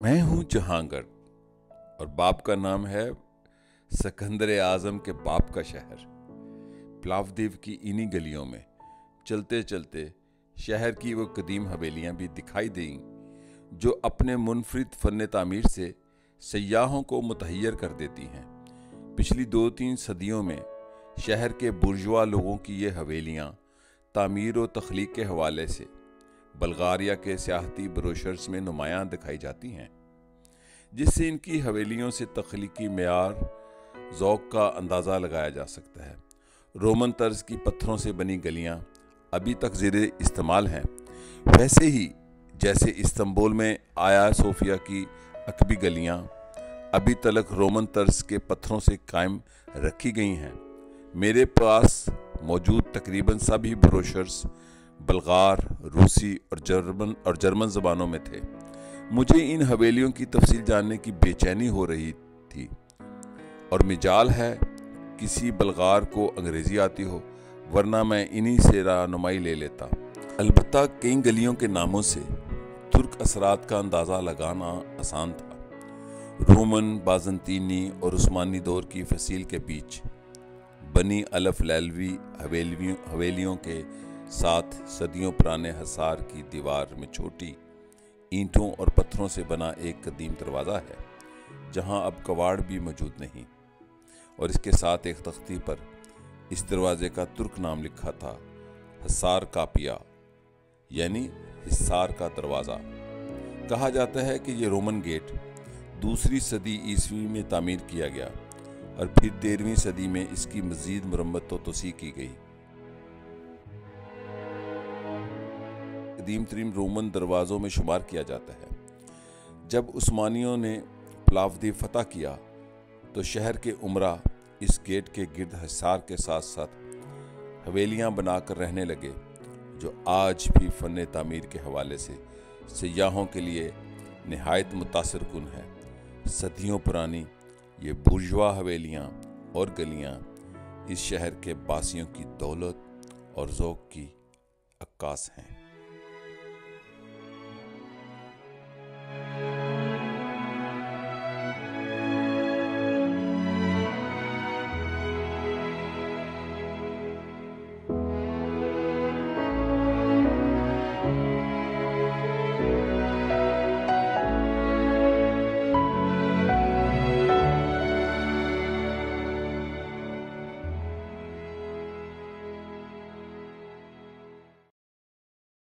میں ہوں جہانگڑھ اور باپ کا نام ہے سکندر اعظم کے باپ کا شہر۔ پلاودیو کی انہی گلیوں میں چلتے چلتے شہر کی وہ قدیم حویلیاں بھی دکھائی دیں جو اپنے منفرد فن تعمیر سے سیاحوں کو متحیر کر دیتی ہیں۔ پچھلی 2-3 صدیوں میں شہر کے برجوا لوگوں کی یہ حویلیاں تعمیر و تخلیق کے حوالے سے بلغاریہ کے سیاحتی بروشرز میں نمایاں دکھائی جاتی ہیں، جس سے ان کی حویلیوں سے تخلیقی معیار ذوق کا اندازہ لگایا جا سکتا ہے۔ رومن طرز کی پتھروں سے بنی گلیاں ابھی تک زیر استعمال ہیں، ویسے ہی جیسے استنبول میں آیا صوفیہ کی عقبی گلیاں ابھی تلک رومن طرز کے پتھروں سے قائم رکھی گئی ہیں۔ میرے پاس موجود تقریباً سبھی بروشرز بلغار، روسی اور جرمن زبانوں میں تھے۔ مجھے ان حویلیوں کی تفصیل جاننے کی بے چینی ہو رہی تھی، اور مجال ہے کسی بلغار کو انگریزی آتی ہو، ورنہ میں انہی سے رہنمائی لے لیتا۔ البتہ کئی گلیوں کے ناموں سے ترک اثرات کا اندازہ لگانا آسان تھا۔ رومن، بازنطینی اور عثمانی دور کی فصیل کے بیچ بنی الف لیلوی حویلیوں کے ساتھ صدیوں پرانے حصار کی دیوار میں چھوٹی اینٹوں اور پتھروں سے بنا ایک قدیم دروازہ ہے، جہاں اب کواڑ بھی موجود نہیں، اور اس کے ساتھ ایک تختی پر اس دروازے کا ترک نام لکھا تھا، حصار کاپیا، یعنی حصار کا دروازہ۔ کہا جاتا ہے کہ یہ رومن گیٹ 2 صدی عیسوی میں تعمیر کیا گیا اور پھر 13ویں صدی میں اس کی مزید مرمت و توسیع کی گئی۔ قدیم ترین رومن دروازوں میں شمار کیا جاتا ہے۔ جب عثمانیوں نے پلاودیو فتح کیا تو شہر کے عمرہ اس گیٹ کے گرد حصار کے ساتھ ساتھ حویلیاں بنا کر رہنے لگے، جو آج بھی فن تعمیر کے حوالے سے سیاحوں کے لیے نہایت متاثر کن ہے۔ صدیوں پرانی یہ برجوا حویلیاں اور گلیاں اس شہر کے باسیوں کی دولت اور ذوق کی عکاس ہیں۔